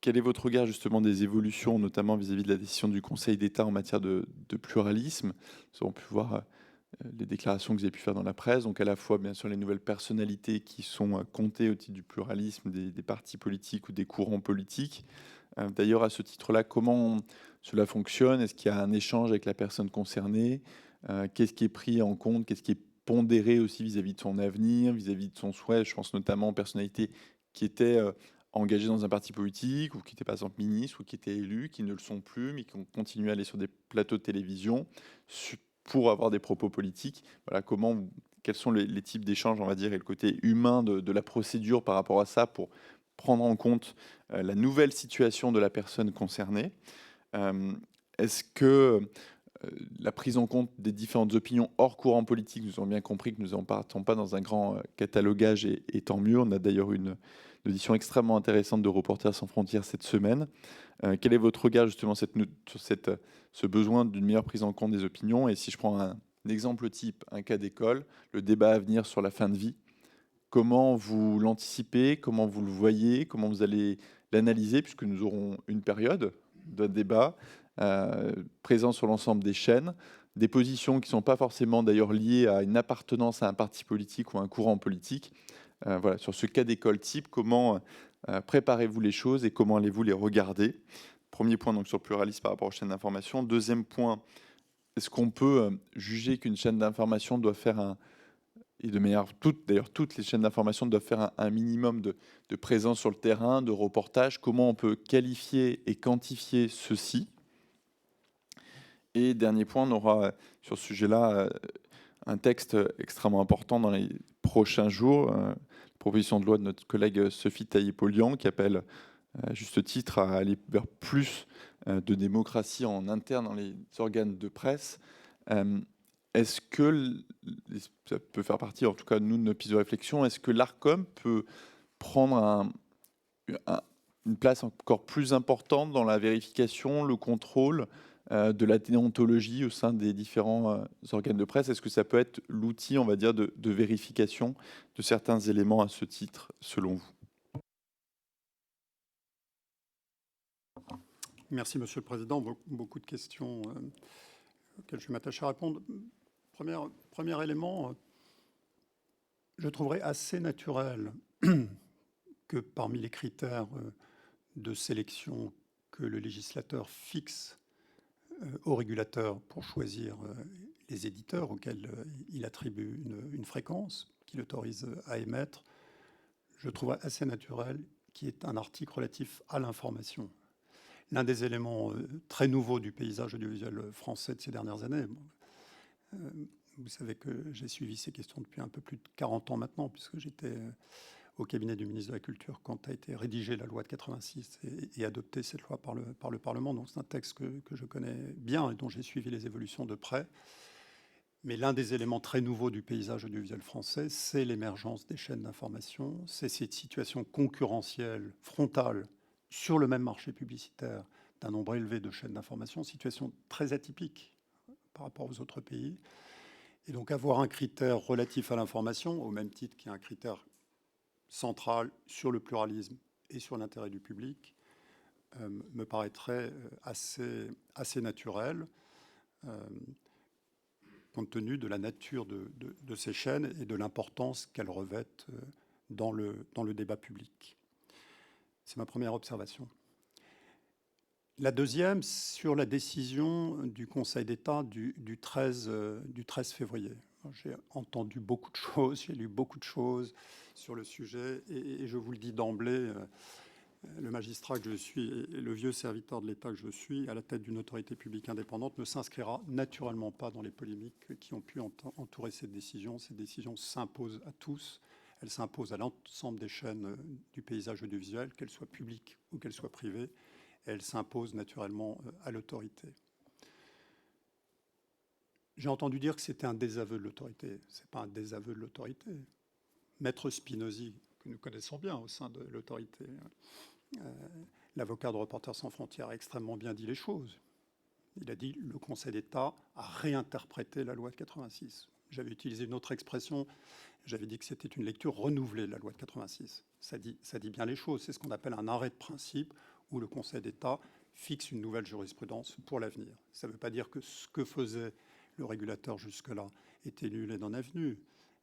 quel est votre regard justement des évolutions, notamment vis-à-vis de la décision du Conseil d'État en matière de pluralisme? Nous avons pu voir les déclarations que vous avez pu faire dans la presse, donc à la fois bien sûr les nouvelles personnalités qui sont comptées au titre du pluralisme des partis politiques ou des courants politiques. D'ailleurs, à ce titre-là, comment cela fonctionne? Est-ce qu'il y a un échange avec la personne concernée? Qu'est-ce qui est pris en compte? Qu'est-ce qui est pondéré aussi vis-à-vis de son avenir, vis-à-vis de son souhait? Je pense notamment aux personnalités qui étaient engagées dans un parti politique ou qui étaient par exemple ministres ou qui étaient élus, qui ne le sont plus, mais qui ont continué à aller sur des plateaux de télévision pour avoir des propos politiques. Voilà, quels sont les types d'échanges, on va dire, et le côté humain de la procédure par rapport à ça pour prendre en compte la nouvelle situation de la personne concernée. Est-ce que la prise en compte des différentes opinions hors courant politique, nous avons bien compris que nous ne partons pas dans un grand catalogage et tant mieux. On a d'ailleurs une audition extrêmement intéressante de Reporters sans frontières cette semaine. Quel est votre regard justement sur ce besoin d'une meilleure prise en compte des opinions? Et si je prends un exemple type, un cas d'école, le débat à venir sur la fin de vie, comment vous l'anticipez? Comment vous le voyez? Comment vous allez l'analyser? Puisque nous aurons une période de débat présent sur l'ensemble des chaînes, des positions qui ne sont pas forcément d'ailleurs liées à une appartenance à un parti politique ou à un courant politique. Voilà, sur ce cas d'école type, comment préparez-vous les choses et comment allez-vous les regarder? Premier point donc sur le pluralisme par rapport aux chaînes d'information. Deuxième point, est-ce qu'on peut juger qu'une chaîne d'information doit faire et de manière d'ailleurs, toutes les chaînes d'information doivent faire un minimum de présence sur le terrain, de reportage. Comment on peut qualifier et quantifier ceci? Et dernier point, on aura sur ce sujet-là un texte extrêmement important dans les prochains jours, proposition de loi de notre collègue Sophie Taillé-Polian qui appelle à juste titre à aller vers plus de démocratie en interne dans les organes de presse. Est-ce que, ça peut faire partie, en tout cas, nous, de nos pistes de réflexion, est-ce que l'Arcom peut prendre une place encore plus importante dans la vérification, le contrôle de la déontologie au sein des différents organes de presse? Est-ce que ça peut être l'outil, on va dire, de vérification de certains éléments à ce titre, selon vous? Merci, Monsieur le Président. Beaucoup de questions auxquelles je vais m'attacher à répondre. Premier élément, je trouverais assez naturel que parmi les critères de sélection que le législateur fixe au régulateur pour choisir les éditeurs auxquels il attribue une fréquence qu'il autorise à émettre, je trouverais assez naturel qu'il y ait un article relatif à l'information. L'un des éléments très nouveaux du paysage audiovisuel français de ces dernières années, vous savez que j'ai suivi ces questions depuis un peu plus de 40 ans maintenant, puisque j'étais au cabinet du ministre de la Culture quand a été rédigée la loi de 86 et adoptée cette loi par le Parlement. Donc c'est un texte que je connais bien et dont j'ai suivi les évolutions de près. Mais l'un des éléments très nouveaux du paysage audiovisuel français, c'est l'émergence des chaînes d'information, c'est cette situation concurrentielle, frontale, sur le même marché publicitaire d'un nombre élevé de chaînes d'information, situation très atypique par rapport aux autres pays. Et donc avoir un critère relatif à l'information, au même titre qu'il y a un critère central sur le pluralisme et sur l'intérêt du public, me paraîtrait assez naturel, compte tenu de la nature de ces chaînes et de l'importance qu'elles revêtent dans le débat public. C'est ma première observation. La deuxième, sur la décision du Conseil d'État du 13 février. J'ai entendu beaucoup de choses, j'ai lu beaucoup de choses sur le sujet, et je vous le dis d'emblée, le magistrat que je suis et le vieux serviteur de l'État que je suis, à la tête d'une autorité publique indépendante, ne s'inscrira naturellement pas dans les polémiques qui ont pu entourer cette décision. Cette décision s'impose à tous. Elle s'impose à l'ensemble des chaînes du paysage audiovisuel, qu'elles soient publiques ou qu'elles soient privées. Et elle s'impose naturellement à l'autorité. J'ai entendu dire que c'était un désaveu de l'autorité. Ce n'est pas un désaveu de l'autorité. Maître Spinozzi, que nous connaissons bien au sein de l'autorité, l'avocat de Reporters sans frontières, a extrêmement bien dit les choses. Il a dit que le Conseil d'État a réinterprété la loi de 86. J'avais utilisé une autre expression, j'avais dit que c'était une lecture renouvelée de la loi de 86. Ça dit bien les choses. C'est ce qu'on appelle un arrêt de principe où le Conseil d'État fixe une nouvelle jurisprudence pour l'avenir. Ça ne veut pas dire que ce que faisait le régulateur jusque-là était nul et non avenu.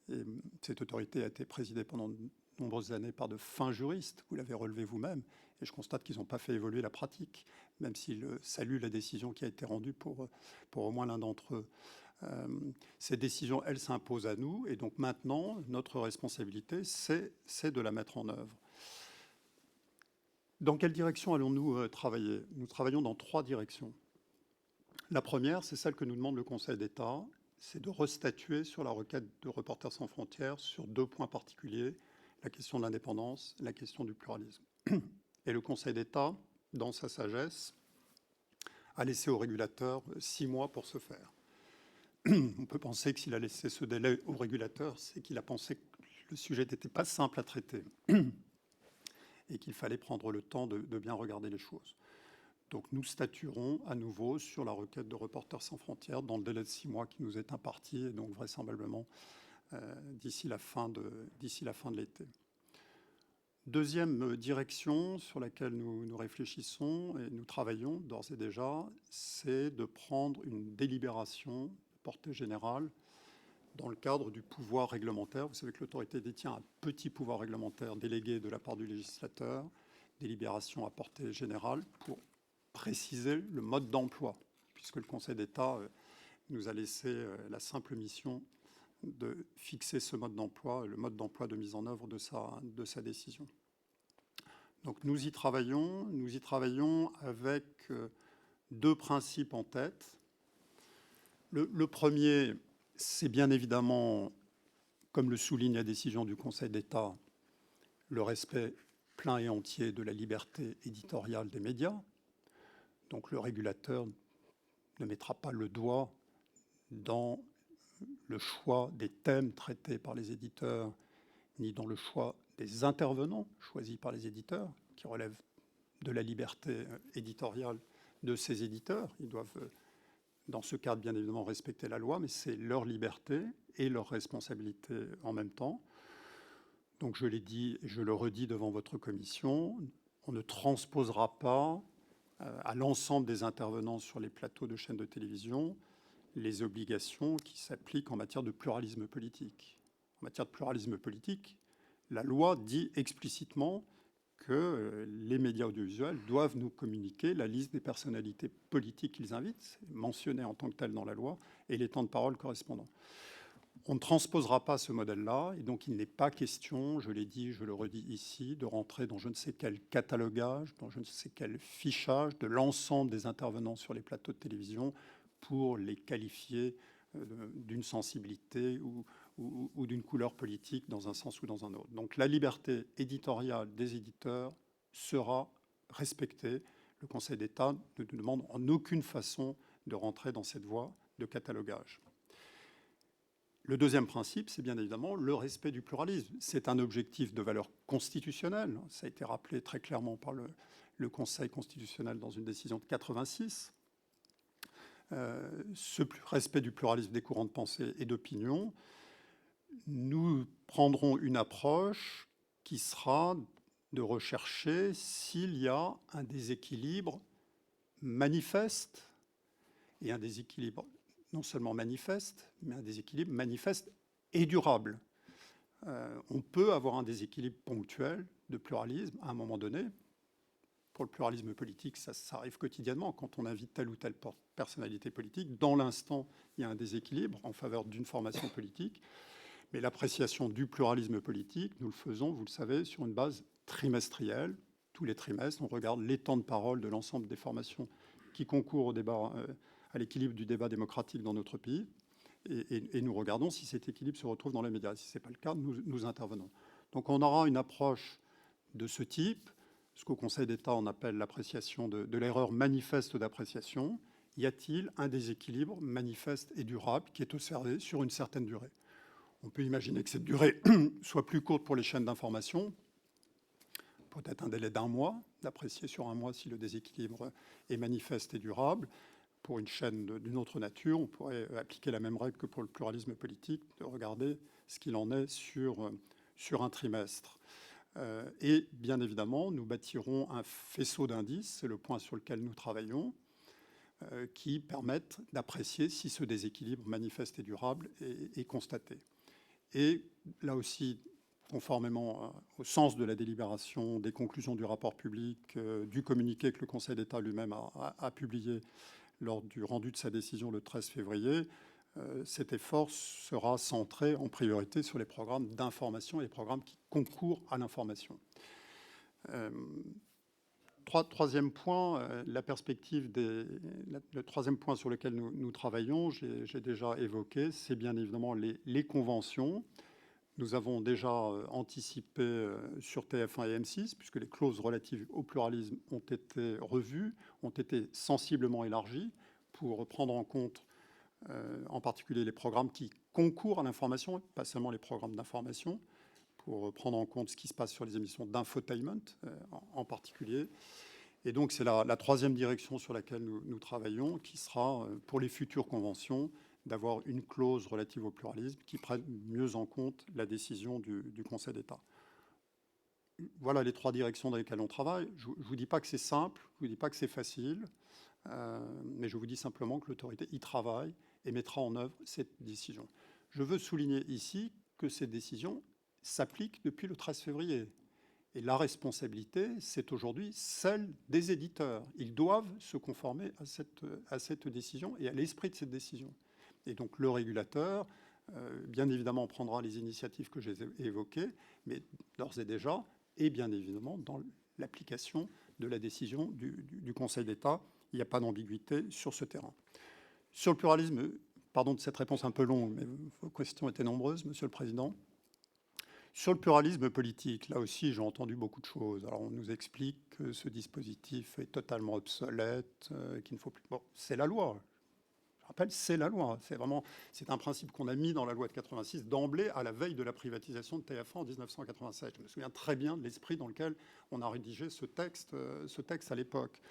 Et cette autorité a été présidée pendant de nombreuses années par de fins juristes, vous l'avez relevé vous-même, et je constate qu'ils n'ont pas fait évoluer la pratique, même s'ils saluent la décision qui a été rendue pour au moins l'un d'entre eux. Ces décisions, elles s'imposent à nous, et donc maintenant, notre responsabilité, c'est de la mettre en œuvre. Dans quelle direction allons-nous travailler? Nous travaillons dans 3 directions. La première, c'est celle que nous demande le Conseil d'État, c'est de restatuer sur la requête de Reporters sans frontières sur 2 points particuliers, la question de l'indépendance, la question du pluralisme. Et le Conseil d'État, dans sa sagesse, a laissé au régulateur 6 mois pour ce faire. On peut penser que s'il a laissé ce délai au régulateur, c'est qu'il a pensé que le sujet n'était pas simple à traiter et qu'il fallait prendre le temps de bien regarder les choses. Donc nous statuerons à nouveau sur la requête de Reporters sans frontières dans le délai de 6 mois qui nous est imparti, et donc vraisemblablement d'ici la fin de l'été. Deuxième direction sur laquelle nous réfléchissons et nous travaillons d'ores et déjà, c'est de prendre une délibération de portée générale dans le cadre du pouvoir réglementaire. Vous savez que l'autorité détient un petit pouvoir réglementaire délégué de la part du législateur, délibération à portée générale pour préciser le mode d'emploi, puisque le Conseil d'État nous a laissé la simple mission de fixer ce mode d'emploi, le mode d'emploi de mise en œuvre de sa décision. Donc nous y travaillons avec 2 principes en tête. Le premier, c'est bien évidemment, comme le souligne la décision du Conseil d'État, le respect plein et entier de la liberté éditoriale des médias. Donc le régulateur ne mettra pas le doigt dans le choix des thèmes traités par les éditeurs, ni dans le choix des intervenants choisis par les éditeurs, qui relèvent de la liberté éditoriale de ces éditeurs. Ils doivent, dans ce cadre, bien évidemment, respecter la loi, mais c'est leur liberté et leur responsabilité en même temps. Donc je l'ai dit et je le redis devant votre commission, on ne transposera pas à l'ensemble des intervenants sur les plateaux de chaînes de télévision les obligations qui s'appliquent en matière de pluralisme politique. En matière de pluralisme politique, la loi dit explicitement que les médias audiovisuels doivent nous communiquer la liste des personnalités politiques qu'ils invitent, c'est mentionné en tant que tel dans la loi, et les temps de parole correspondants. On ne transposera pas ce modèle-là, et donc il n'est pas question, je l'ai dit, je le redis ici, de rentrer dans je ne sais quel catalogage, dans je ne sais quel fichage de l'ensemble des intervenants sur les plateaux de télévision pour les qualifier d'une sensibilité ou d'une couleur politique dans un sens ou dans un autre. Donc la liberté éditoriale des éditeurs sera respectée. Le Conseil d'État ne nous demande en aucune façon de rentrer dans cette voie de catalogage. Le deuxième principe, c'est bien évidemment le respect du pluralisme. C'est un objectif de valeur constitutionnelle. Ça a été rappelé très clairement par le Conseil constitutionnel dans une décision de 86. Ce respect du pluralisme des courants de pensée et d'opinion, nous prendrons une approche qui sera de rechercher s'il y a un déséquilibre manifeste, et un déséquilibre non seulement manifeste, mais un déséquilibre manifeste et durable. On peut avoir un déséquilibre ponctuel de pluralisme à un moment donné. Pour le pluralisme politique, ça arrive quotidiennement. Quand on invite telle ou telle personnalité politique, dans l'instant, il y a un déséquilibre en faveur d'une formation politique. Mais l'appréciation du pluralisme politique, nous le faisons, vous le savez, sur une base trimestrielle. Tous les trimestres, on regarde les temps de parole de l'ensemble des formations qui concourent au débat, à l'équilibre du débat démocratique dans notre pays. Et nous regardons si cet équilibre se retrouve dans les médias. Si ce n'est pas le cas, nous intervenons. Donc on aura une approche de ce type, ce qu'au Conseil d'État on appelle l'appréciation de l'erreur manifeste d'appréciation. Y a-t-il un déséquilibre manifeste et durable qui est observé sur une certaine durée? On peut imaginer que cette durée soit plus courte pour les chaînes d'information, peut-être un délai d'1 mois, d'apprécier sur 1 mois si le déséquilibre est manifeste et durable. Pour une chaîne d'une autre nature, on pourrait appliquer la même règle que pour le pluralisme politique, de regarder ce qu'il en est sur un trimestre. Et bien évidemment, nous bâtirons un faisceau d'indices, c'est le point sur lequel nous travaillons, qui permettent d'apprécier si ce déséquilibre manifeste et durable est constaté. Et là aussi, conformément au sens de la délibération, des conclusions du rapport public, du communiqué que le Conseil d'État lui-même a publié lors du rendu de sa décision le 13 février, cet effort sera centré en priorité sur les programmes d'information et les programmes qui concourent à l'information. Troisième point, la perspective le troisième point sur lequel nous travaillons, j'ai déjà évoqué, c'est bien évidemment les conventions. Nous avons déjà anticipé sur TF1 et M6, puisque les clauses relatives au pluralisme ont été revues, ont été sensiblement élargies pour prendre en compte en particulier les programmes qui concourent à l'information, pas seulement les programmes d'information, pour prendre en compte ce qui se passe sur les émissions d'infotainment en particulier. Et donc c'est la troisième direction sur laquelle nous travaillons, qui sera pour les futures conventions d'avoir une clause relative au pluralisme qui prenne mieux en compte la décision du Conseil d'État. Voilà les trois directions dans lesquelles on travaille. Je ne vous dis pas que c'est simple, je ne vous dis pas que c'est facile, mais je vous dis simplement que l'autorité y travaille et mettra en œuvre cette décision. Je veux souligner ici que cette décision s'applique depuis le 13 février. Et la responsabilité, c'est aujourd'hui celle des éditeurs. Ils doivent se conformer à cette décision et à l'esprit de cette décision. Et donc le régulateur, bien évidemment, prendra les initiatives que j'ai évoquées, mais d'ores et déjà, et bien évidemment, dans l'application de la décision du Conseil d'État, il n'y a pas d'ambiguïté sur ce terrain. Sur le pluralisme, pardon de cette réponse un peu longue, mais vos questions étaient nombreuses, Monsieur le Président. Sur le pluralisme politique, là aussi, j'ai entendu beaucoup de choses. Alors, on nous explique que ce dispositif est totalement obsolète, qu'il ne faut plus... Bon, c'est la loi. Je rappelle, c'est la loi. C'est un principe qu'on a mis dans la loi de 86 d'emblée à la veille de la privatisation de TF1 en 1987. Je me souviens très bien de l'esprit dans lequel on a rédigé ce texte à l'époque.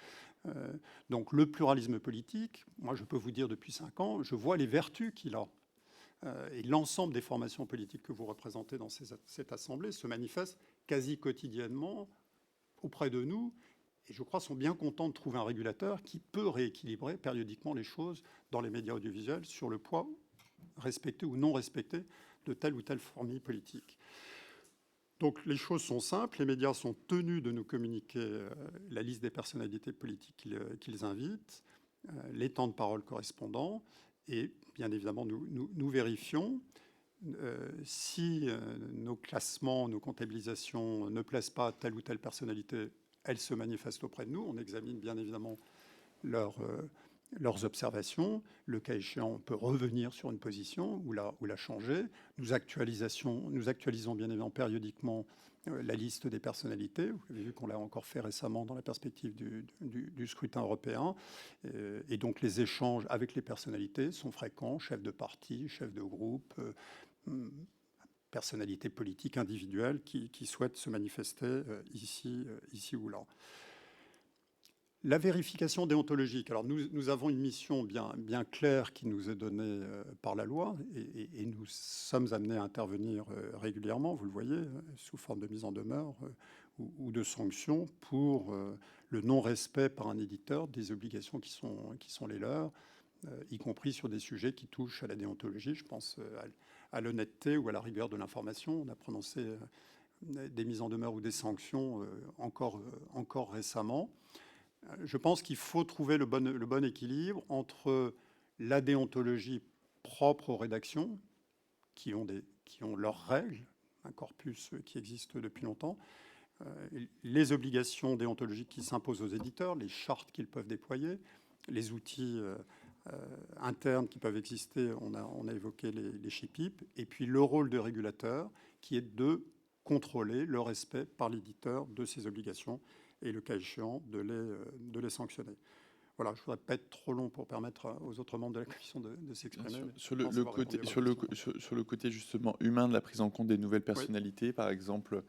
Donc, le pluralisme politique, moi, je peux vous dire depuis 5 ans, je vois les vertus qu'il a. Et l'ensemble des formations politiques que vous représentez dans cette Assemblée se manifestent quasi quotidiennement auprès de nous, et je crois sont bien contents de trouver un régulateur qui peut rééquilibrer périodiquement les choses dans les médias audiovisuels sur le poids respecté ou non respecté de telle ou telle famille politique. Donc les choses sont simples, les médias sont tenus de nous communiquer la liste des personnalités politiques qu'ils invitent, les temps de parole correspondants, et bien évidemment, nous vérifions si nos classements, nos comptabilisations ne plaisent pas à telle ou telle personnalité, elles se manifestent auprès de nous. On examine bien évidemment leurs observations. Le cas échéant, on peut revenir sur une position ou la changer. Nous actualisons bien évidemment périodiquement la liste des personnalités. Vous avez vu qu'on l'a encore fait récemment dans la perspective du scrutin européen. Et donc les échanges avec les personnalités sont fréquents, chefs de parti, chefs de groupe, personnalités politiques individuelles qui souhaitent se manifester ici ou là. La vérification déontologique. Alors nous avons une mission bien claire qui nous est donnée par la loi et nous sommes amenés à intervenir régulièrement, vous le voyez, sous forme de mise en demeure ou de sanctions pour le non-respect par un éditeur des obligations qui sont les leurs, y compris sur des sujets qui touchent à la déontologie. Je pense à l'honnêteté ou à la rigueur de l'information. On a prononcé des mises en demeure ou des sanctions encore récemment. Je pense qu'il faut trouver le bon équilibre entre la déontologie propre aux rédactions, qui ont leurs règles, un corpus qui existe depuis longtemps, les obligations déontologiques qui s'imposent aux éditeurs, les chartes qu'ils peuvent déployer, les outils internes qui peuvent exister, on a évoqué les SHIPIP, et puis le rôle de régulateur qui est de contrôler le respect par l'éditeur de ces obligations et le cas échéant de les sanctionner. Voilà, je ne voudrais pas être trop long pour permettre aux autres membres de la Commission de s'exprimer. Sur le côté justement humain de la prise en compte des nouvelles personnalités, par exemple,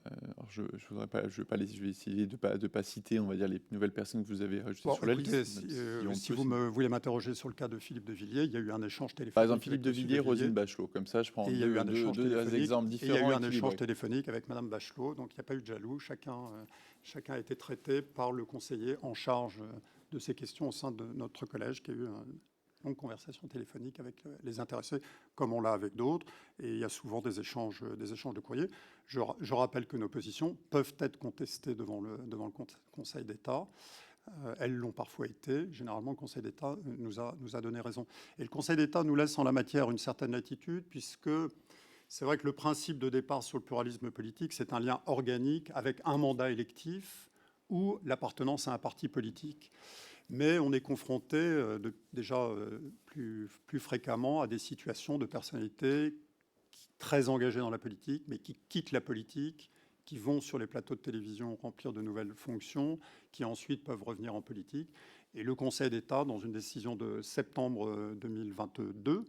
Alors je vais essayer de pas citer, on va dire, les nouvelles personnes que vous avez rajoutées Bon, sur la écoutez, liste, si, même si on si peut, voulez m'interroger sur le cas de Philippe de Villiers, il y a eu un échange par exemple, téléphonique Philippe avec de Monsieur de Villiers, Roselyne Villiers, Bachelot. Comme ça, je prends et il y a eu un deux échange téléphonique, exemples et il y a différents, eu un échange équilibrés. téléphonique avec Madame Bachelot, donc il n'y a pas eu de jaloux, chacun a été traité par le conseiller en charge de ces questions au sein de notre collège, qui a eu une longue conversation téléphonique avec les intéressés, comme on l'a avec d'autres, et il y a souvent des échanges de courriers. Je rappelle que nos positions peuvent être contestées devant le Conseil d'État. Elles l'ont parfois été. Généralement, le Conseil d'État nous a donné raison. Et le Conseil d'État nous laisse en la matière une certaine latitude, puisque c'est vrai que le principe de départ sur le pluralisme politique, c'est un lien organique avec un mandat électif ou l'appartenance à un parti politique. Mais on est confronté déjà plus fréquemment à des situations de personnalités très engagées dans la politique, mais qui quittent la politique, qui vont sur les plateaux de télévision remplir de nouvelles fonctions, qui ensuite peuvent revenir en politique. Et le Conseil d'État, dans une décision de septembre 2022,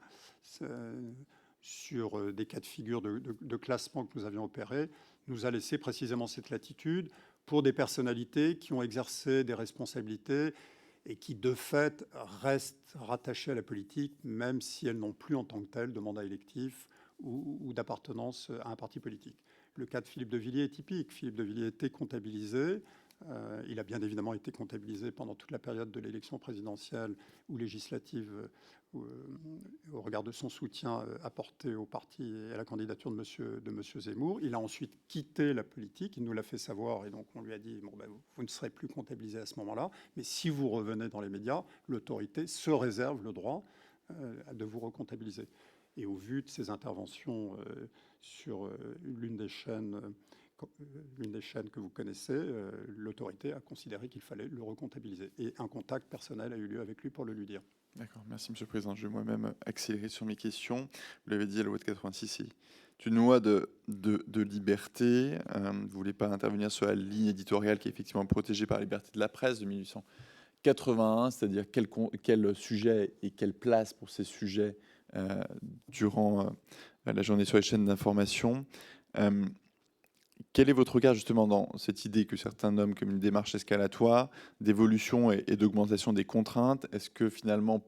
sur des cas de figure de classement que nous avions opérés, nous a laissé précisément cette latitude pour des personnalités qui ont exercé des responsabilités et qui, de fait, restent rattachées à la politique, même si elles n'ont plus en tant que telles de mandat électif ou d'appartenance à un parti politique. Le cas de Philippe de Villiers est typique. Philippe de Villiers était comptabilisé. Il a bien évidemment été comptabilisé pendant toute la période de l'élection présidentielle ou législative au regard de son soutien apporté au parti et à la candidature de monsieur Zemmour. Il a ensuite quitté la politique, il nous l'a fait savoir, et donc on lui a dit bon, ben, vous ne serez plus comptabilisé à ce moment-là, mais si vous revenez dans les médias, l'autorité se réserve le droit de vous recomptabiliser. Et au vu de ses interventions sur l'une des chaînes que vous connaissez, l'autorité a considéré qu'il fallait le recomptabiliser. Et un contact personnel a eu lieu avec lui pour le lui dire. D'accord, merci Monsieur le Président. Je vais moi-même accélérer sur mes questions. Vous l'avez dit, à la loi de 86, c'est une loi de liberté. Vous ne voulez pas intervenir sur la ligne éditoriale qui est effectivement protégée par la liberté de la presse de 1881, c'est-à-dire quel sujet et quelle place pour ces sujets durant la journée sur les chaînes d'information. Quel est votre regard justement dans cette idée que certains nomment comme une démarche escalatoire, d'évolution et d'augmentation des contraintes? Est-ce que finalement,